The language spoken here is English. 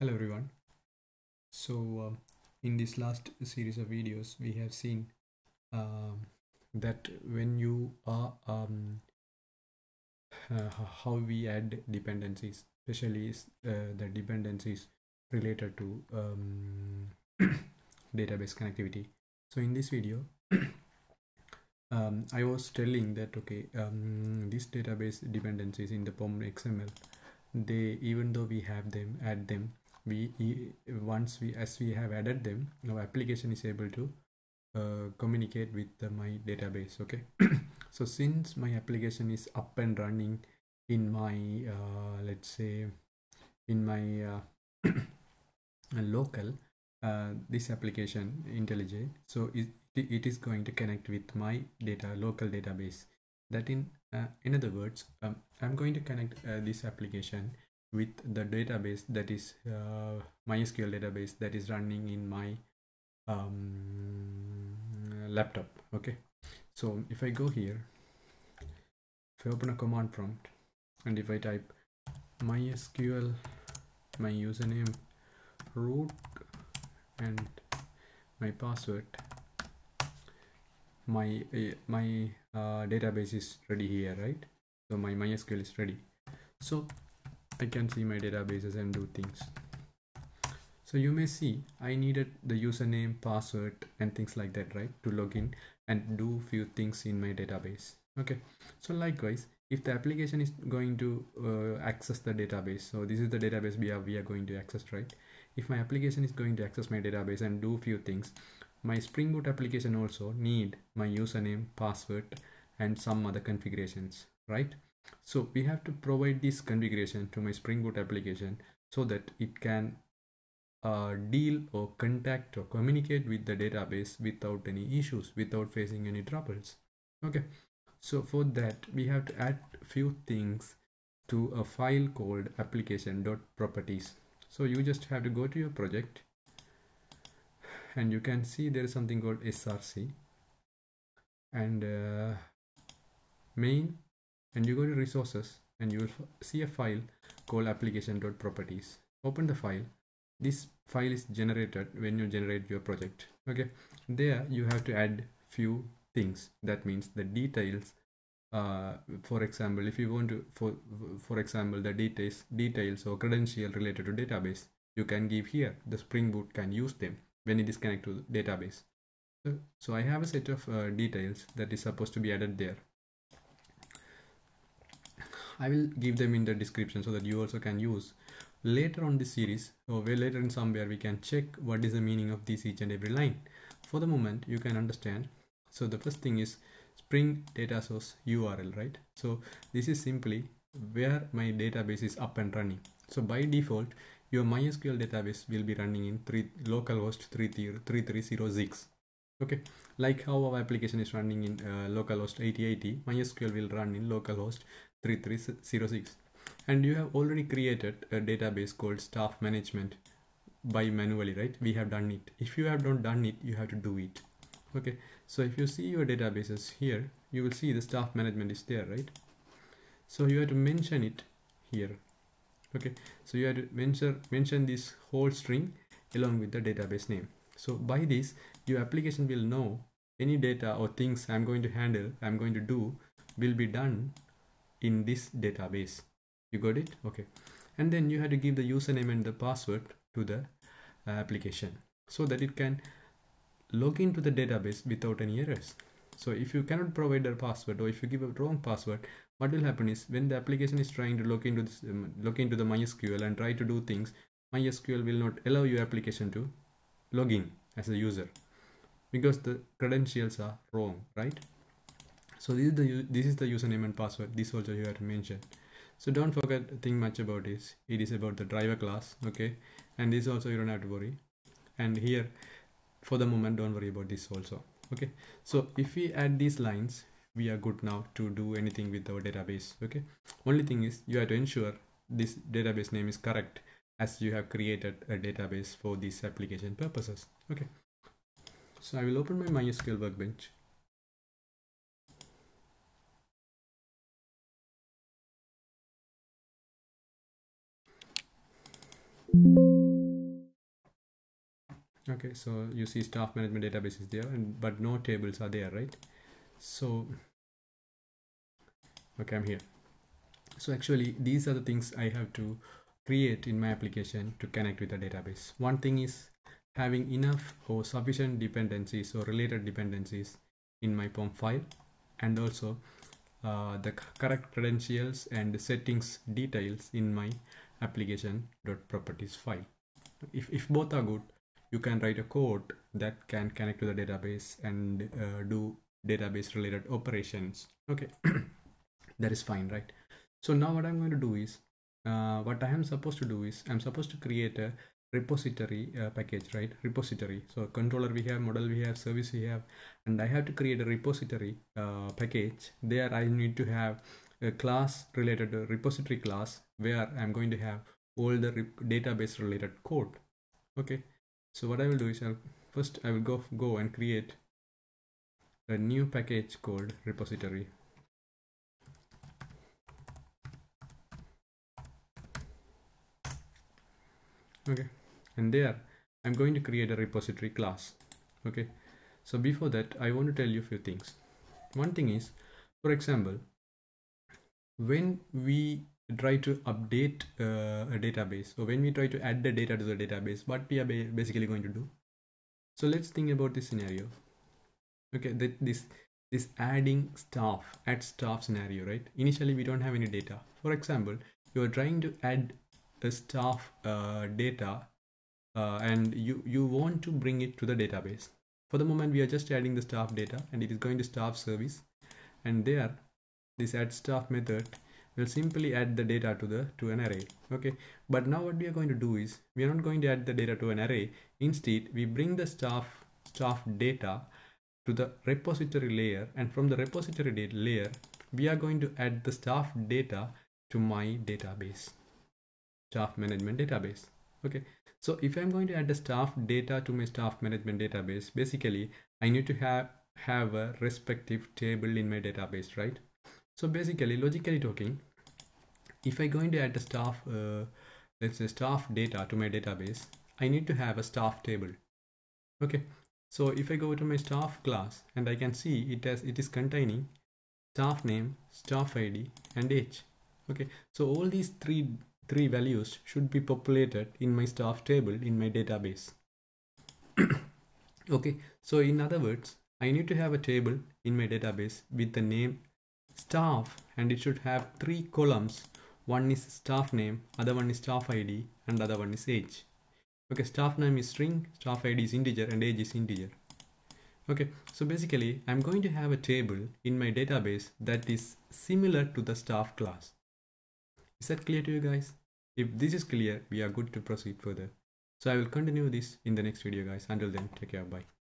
Hello everyone. So in this last series of videos we have seen that when you are how we add dependencies, especially the dependencies related to database connectivity. So in this video I was telling that these database dependencies in the POM XML, they, even though we have them, add them, as we have added them, our application is able to communicate with my database. Okay. So since my application is up and running in my let's say in my local this application IntelliJ, so it is going to connect with my local database. That in other words, I'm going to connect this application with the database, that is MySQL database, that is running in my laptop. Okay, so if I go here, if I open a command prompt and if I type MySQL, my username, root, and my password, my database is ready here, right? So my MySQL is ready, so I can see my databases and do things. So you may see I needed the username, password, and things like that, right, to log in and do few things in my database. Okay, so likewise, if the application is going to access the database, so this is the database we are going to access, right? If my application is going to access my database and do few things, my Spring Boot application also need my username, password, and some other configurations, right? So we have to provide this configuration to my Spring Boot application so that it can deal or contact or communicate with the database without any issues, without facing any troubles. Okay, so for that we have to add few things to a file called application.properties. So you just have to go to your project and you can see there is something called src and main, and you go to resources and you will see a file called application.properties. Open the file. This file is generated when you generate your project. Okay, there you have to add few things. That means the details. For example, if you want to, for example, the details or credential related to database, you can give here. The Spring Boot can use them when it is connected to database. So I have a set of details that is supposed to be added there. I will give them in the description so that you also can use. Later on this series, or way later in somewhere, we can check what is the meaning of this each and every line. For the moment, you can understand. So the first thing is spring.datasource URL, right? So this is simply where my database is up and running. So by default, your MySQL database will be running in localhost 3306. Okay, like how our application is running in localhost 8080, MySQL will run in localhost 3306. And you have already created a database called staffManagement by manually, right? We have done it. If you have not done it, you have to do it. Okay, so if you see your databases here, you will see the staffManagement is there, right? So you have to mention it here. Okay, so you have to mention this whole string along with the database name. So by this, your application will know any data or things I'm going to handle, I'm going to do, will be done in this database. You got it? Okay. And then you have to give the username and the password to the application so that it can log into the database without any errors. So if you cannot provide a password, or if you give a wrong password, what will happen is when the application is trying to log into the MySQL and try to do things, MySQL will not allow your application to log in as a user because the credentials are wrong, right? So this is the username and password. This also you have to mention. So don't forget to think much about this. It is about the driver class, okay? And this also you don't have to worry. And here, for the moment, don't worry about this also, okay? So if we add these lines, we are good now to do anything with our database, okay? Only thing is you have to ensure this database name is correct as you have created a database for these application purposes, okay? So I will open my MySQL workbench. Okay, so you see staff management database is there, but no tables are there, right? So okay, I'm here. So actually these are the things I have to create in my application to connect with the database. One thing is having enough or sufficient dependencies or related dependencies in my POM file, and also the correct credentials and settings details in my application.properties file. If both are good, you can write a code that can connect to the database and do database related operations. Okay, that is fine, right? So now what I'm going to do is, what I am supposed to do is, I'm supposed to create a repository package, right? Repository. So controller we have, model we have, service we have, and I have to create a repository package. There I need to have a class related to repository class where I'm going to have all the database related code. Okay, so what I will do is I will go and create a new package called repository. Okay, and there I'm going to create a repository class. Okay, so before that I want to tell you a few things. One thing is, for example, when we try to update a database, or when we try to add the data to the database, what we are basically going to do. So let's think about this scenario. Okay, this adding add staff scenario, right? Initially we don't have any data. For example, you are trying to add a staff data and you want to bring it to the database. For the moment we are just adding the staff data, and it is going to staff service, and there this add staff method will simply add the data to an array. Okay, but now what we are going to do is, we are not going to add the data to an array. Instead we bring the staff data to the repository layer, and from the repository layer we are going to add the staff data to my database, staff management database. Okay, so if I'm going to add the staff data to my staff management database, basically I need to have a respective table in my database, right? So basically, logically talking, if I'm going to add the staff let's say staff data to my database, I need to have a staff table. Okay, so if I go to my staff class, and I can see it is containing staff name, staff ID, and age. Okay, so all these three values should be populated in my staff table in my database. Okay, so in other words, I need to have a table in my database with the name staff, and it should have 3 columns. One is staff name, other one is staff ID, and the other one is age. Okay, staff name is string, staff ID is integer, and age is integer. Okay, so basically I'm going to have a table in my database that is similar to the staff class. Is that clear to you guys? If this is clear, we are good to proceed further. So I will continue this in the next video, guys. Until then, take care, bye.